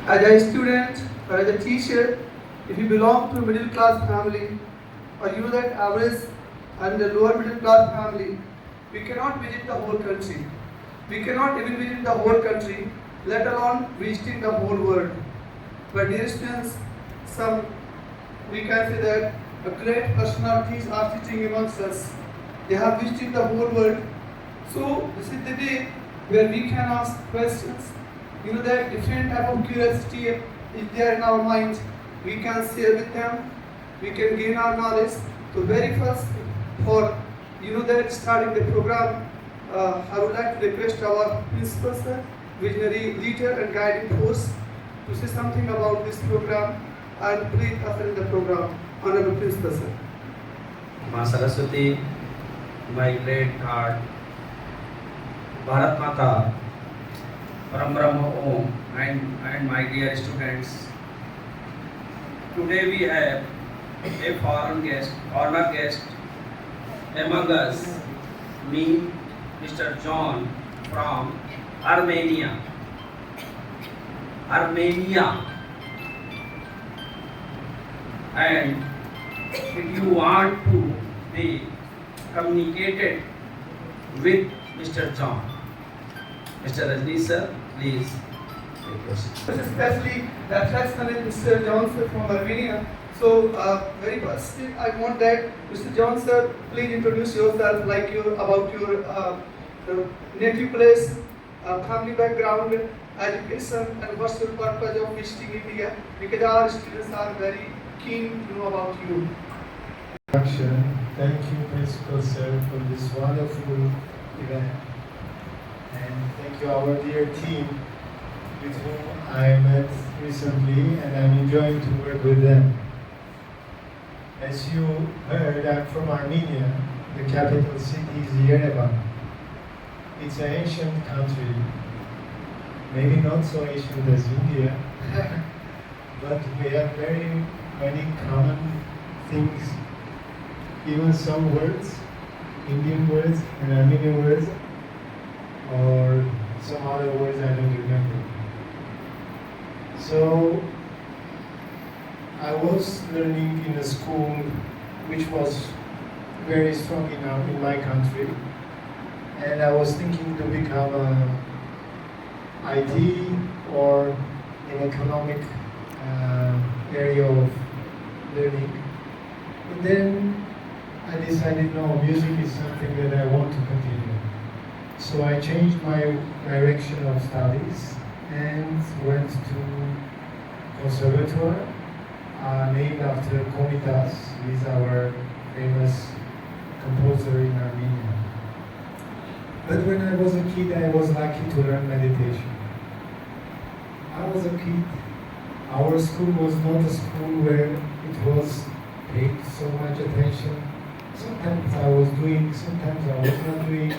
As a student or as a teacher, if you belong to a middle class family or you that average and the lower middle class family, we cannot visit the whole country. We cannot even visit the whole country, let alone visiting the whole world. But dear students, some we can say that a great personalities are sitting amongst us. They have visited the whole world. So this is the day where we can ask questions. That different type of curiosity is there in our mind. We can share with them. We can gain our knowledge. So very first, for that starting the program, I would like to request our principal sir, visionary leader and guiding force, to say something about this program and please after the program. Honorable Principal sir. माँ Saraswati, my great heart, Bharat Mata, Param Brahma Om, and my dear students. Today we have a foreign guest among us, me, Mr. John from Armenia. And if you want to be communicated with Mr. John, Mr. Rajni sir, please take your seat. Especially the attraction is Mr. John sir from Armenia. So very first, I want that Mr. John sir, please introduce yourself, about your native place, family background, education, and what's your purpose of visiting India? Because our students are very keen to know about you. Thank you, Principal Sir, for this wonderful event. And thank you, our dear team, with whom I met recently, and I'm enjoying to work with them. As you heard, I'm from Armenia. The capital city is Yerevan. It's an ancient country, maybe not so ancient as India, but we have very many common things, even some words, Indian words and Armenian words, or some other words I don't remember. So I was learning in a school which was very strong in my country, and I was thinking to become a IT or an economic area of learning. But then I decided, no, music is something that I want to continue. So I changed my direction of studies and went to conservatoire, named after Komitas, who is our famous composer in Armenia. But when I was a kid, I was lucky to learn meditation. I was a kid. Our school was not a school where it was paid so much attention. Sometimes I was doing, sometimes I was not doing.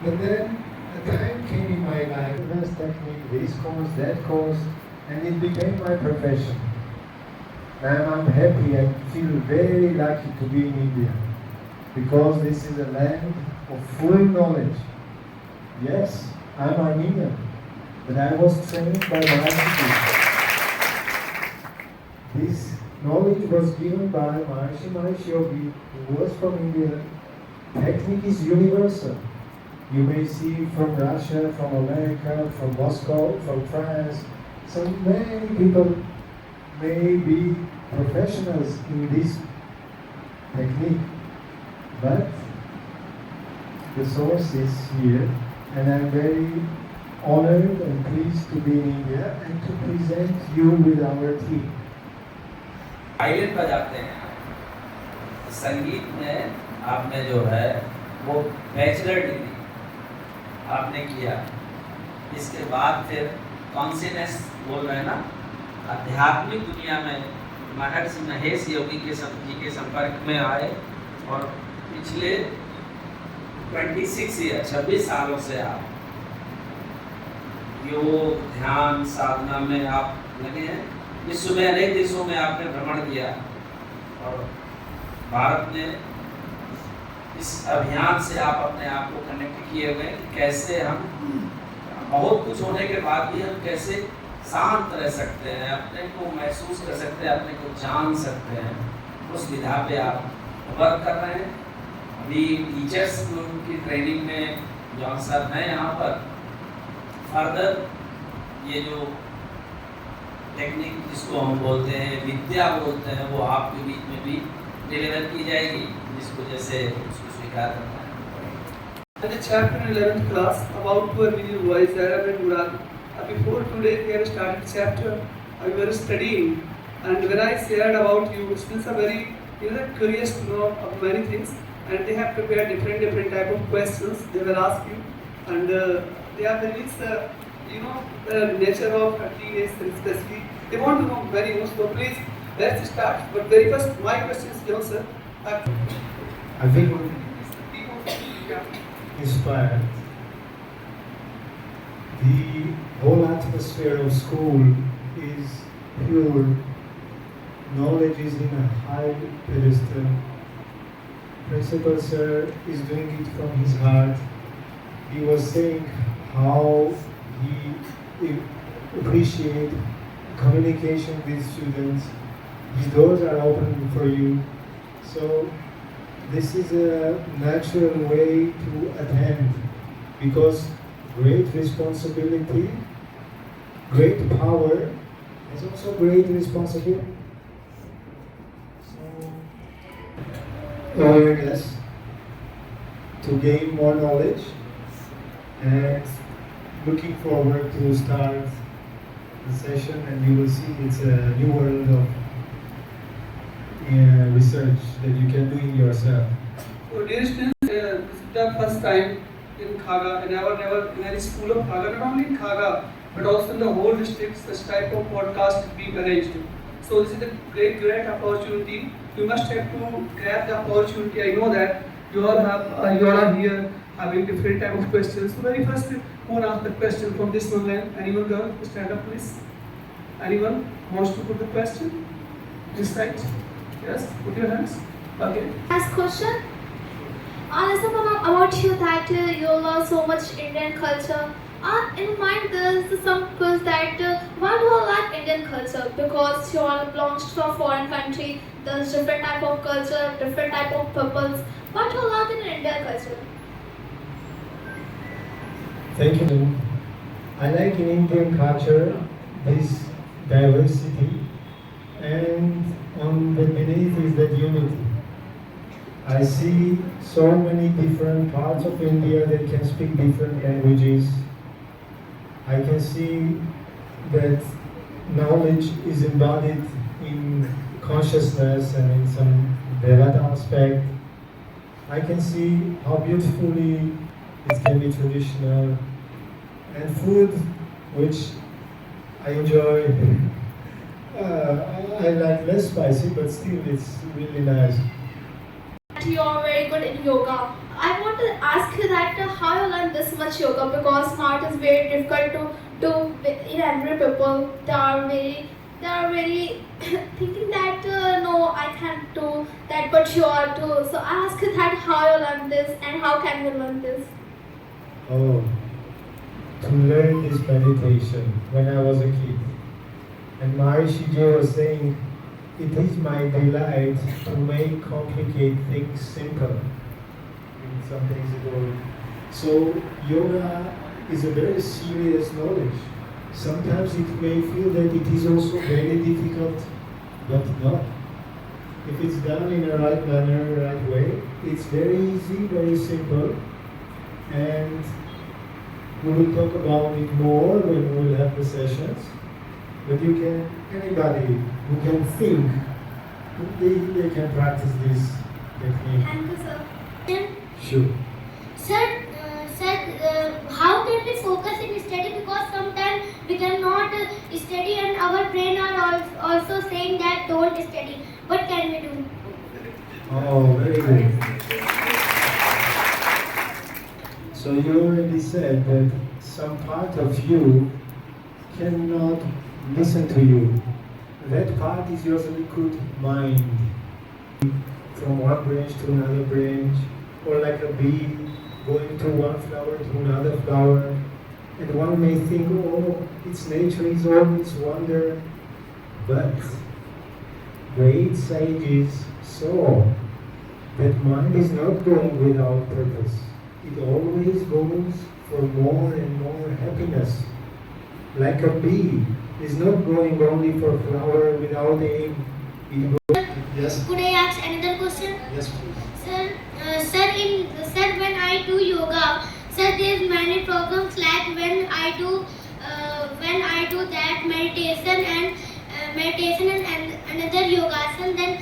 But then a time came in my life, advanced technique, this course, that course, and it became my profession. And I'm happy, I feel very lucky to be in India, because this is a land of full knowledge. Yes, I'm Armenian, but I was trained by Maharishi. This knowledge was given by Maharishi Yogi, who was from India. Technique is universal. You may see from Russia, from America, from Moscow, from France. So many people may be professionals in this technique, but the source is here, and I'm very honored and pleased to be in India and to present you with our team. Violin बजाते हैं। संगीत में आपने जो है वो bachelor degree आपने किया, इसके बाद फिर कॉन्सियसनेस बोल रहे हैं ना, आध्यात्मिक दुनिया में महर्षि महेश योगी जी के संपर्क में आए और पिछले 26 सालों से आप योग ध्यान साधना में आप लगे हैं। विश्व में अनेक देशों में आपने भ्रमण किया और भारत में इस अभियान से आप अपने आप को कनेक्ट किए हुए, कैसे हम बहुत कुछ होने के बाद भी हम कैसे शांत रह सकते हैं, अपने को महसूस कर सकते हैं, अपने को जान सकते हैं, उस विधा पे आप वर्क कर रहे हैं। अभी टीचर्स की ट्रेनिंग में जॉन साहब हैं यहाँ पर, फर्दर ये जो टेक्निक जिसको हम बोलते हैं, विद्या बोलते हैं, वो आपके बीच में भी डिलीवर की जाएगी, जिसको जैसे उसको स्वीकार करना है। And the chapter in 11th class about poor middle voice, Arab and Quran. Before today we have started chapter. We were studying, and when I shared about you, students are very curious to know of many things, and they have prepared different type of questions they will ask you, and they are very the nature of teenage especially. They want to know very much. So please let's start. But very first, my question is, young sir. I feel inspired. The whole atmosphere of school is pure. Knowledge is in a high pedestal. Principal sir is doing it from his heart. He was saying how he appreciates communication with students. His doors are open for you. So this is a natural way to attend, because great responsibility, great power is also great responsibility. So awareness to gain more knowledge, and looking forward to start the session, and you will see it's a new world of research that you can do in yourself. So dear students, this is the first time in Khaga, and never in any school of Khaga, not only in Khaga but also in the whole district, such type of podcast is being arranged. So this is a great opportunity. You must have to grab the opportunity. I know that you all are here having different type of questions. So very first, who will ask the question from this one line? Anyone, girl? Stand up, please. Anyone wants to put the question? This side. Yes, put your hands. Okay. Last question. Listen about you that you love so much Indian culture. In mind, there's some quiz that why do you like Indian culture? Because you all belongs to a foreign country. There's different type of culture, different type of peoples. What do you like in Indian culture? Thank you. I like in Indian culture this diversity, and on the beneath is that unity. I see so many different parts of India that can speak different languages. I can see that knowledge is embodied in consciousness and in some Devata aspect. I can see how beautifully it can be traditional, and food, which I enjoy. I like less spicy, but still it's really nice. You are very good in yoga. I want to ask you that how you learn this much yoga, because now it is very difficult to in every people. They are very thinking that no, I can't do that, but you are too. So I ask you that how you learn this and how can you learn this? Oh, to learn this meditation when I was a kid. And Maharishi Ji was saying, it is my delight to make complicated things simple. Some days ago. So yoga is a very serious knowledge. Sometimes it may feel that it is also very difficult, but not. If it's done in a right manner, right way, it's very easy, very simple, and we will talk about it more when we will have the sessions. But you can, anybody who can think, they can practice this technique. Thank you, sir. Sure. Sir, how can we focus in study? Because sometimes we cannot study and our brain are also saying that don't study. What can we do? Oh, very good. So you already said that some part of you cannot listen to you. That part is your liquid mind. From one branch to another branch, or like a bee going to one flower to another flower. And one may think, oh, its nature is always wonder, but great sages saw that mind is not going without purpose. It always goes for more and more happiness. Like a bee is not going only for flower without aim. It goes. Yes. Could I ask another question? Yes, please. Sir, when I do yoga, sir, there's many problems like when I do that meditation and another yogasana, then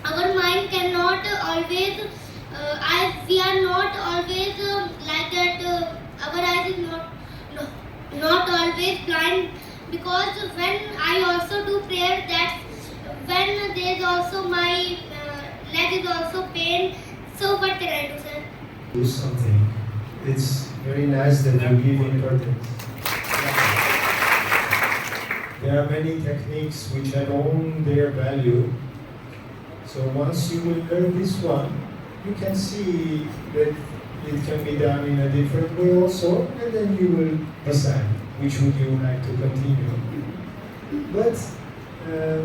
our mind cannot always, as we are not always like that. Our eyes is not always blind, because when I also do prayer, that when there is also my leg is also pain. So what can I do, sir? Do something. It's very nice that you give importance. There are many techniques which have own their value. So once you will learn this one, you can see that it can be done in a different way also, and then you will decide which would you like to continue. But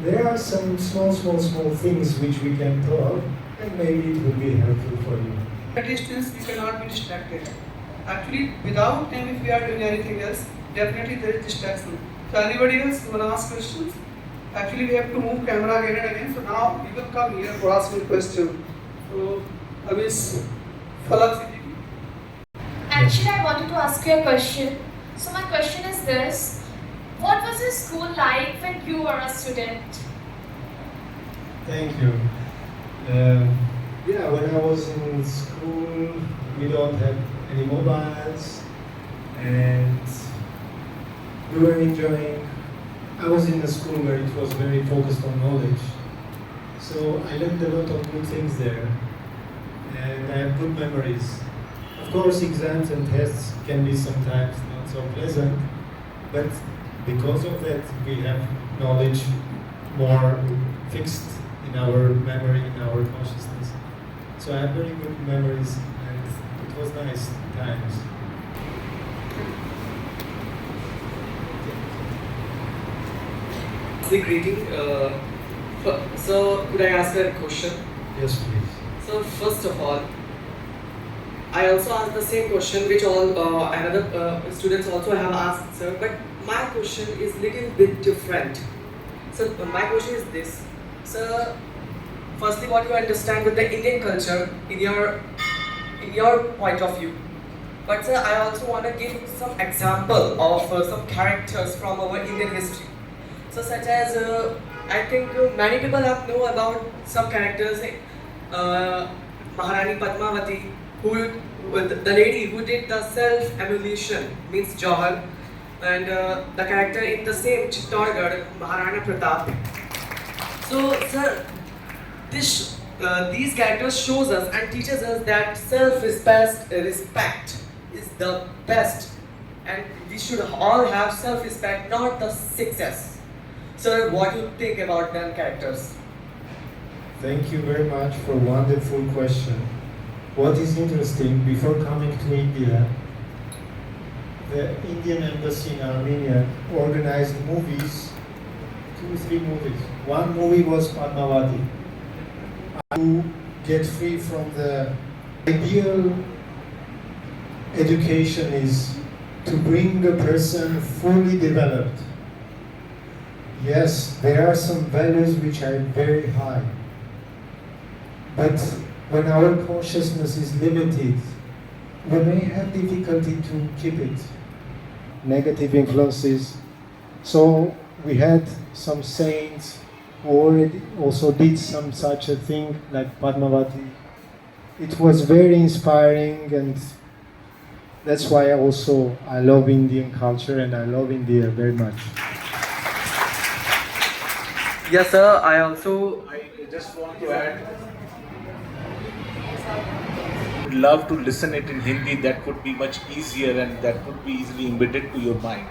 there are some small things which we can talk, and maybe it will be helpful for you. At distance, we cannot be distracted. Actually, without them, if we are doing anything else, definitely there is distraction. So anybody else want to ask questions? Actually, we have to move camera again and again. So now you will come here for asking question. So, Miss Falak. Actually, I wanted to ask you a question. So my question is this: what was your school like when you were a student? Thank you. Yeah, when I was in school, we don't have any mobiles, and we were enjoying. I was in a school where it was very focused on knowledge, so I learned a lot of good things there, and I have good memories. Of course, exams and tests can be sometimes not so pleasant, but because of that, we have knowledge more fixed in our memory, in our consciousness. So I have very good memories, and it was nice times. Greeting. So, could I ask a question? Yes, please. So, first of all, I also asked the same question which all another students also have asked, sir. But my question is little bit different. So, my question is this, sir. Firstly, what you understand with the Indian culture in your point of view. But sir, I also want to give some example of some characters from our Indian history. So such as, I think many people have know about some characters, Maharani Padmavati, the lady who did the self-emulation, means Johar, and the character in the same Chittorgarh, Maharana Pratap. So sir, these characters shows us and teaches us that self-respect is the best, and we should all have self-respect, not the success. Sir, what do you think about them characters? Thank you very much for a wonderful question. What is interesting, before coming to India, the Indian embassy in Armenia organized movies, 2-3 movies. One movie was Padmavati. To get free from the ideal education is to bring a person fully developed. Yes, there are some values which are very high, but when our consciousness is limited, we may have difficulty to keep it. Negative influences. So we had some saints who already also did some such a thing like Padmavati. It was very inspiring, and that's why also I love Indian culture and I love India very much. Yes, sir. I just want to add, would love to listen it in Hindi. That could be much easier and that could be easily embedded to your mind.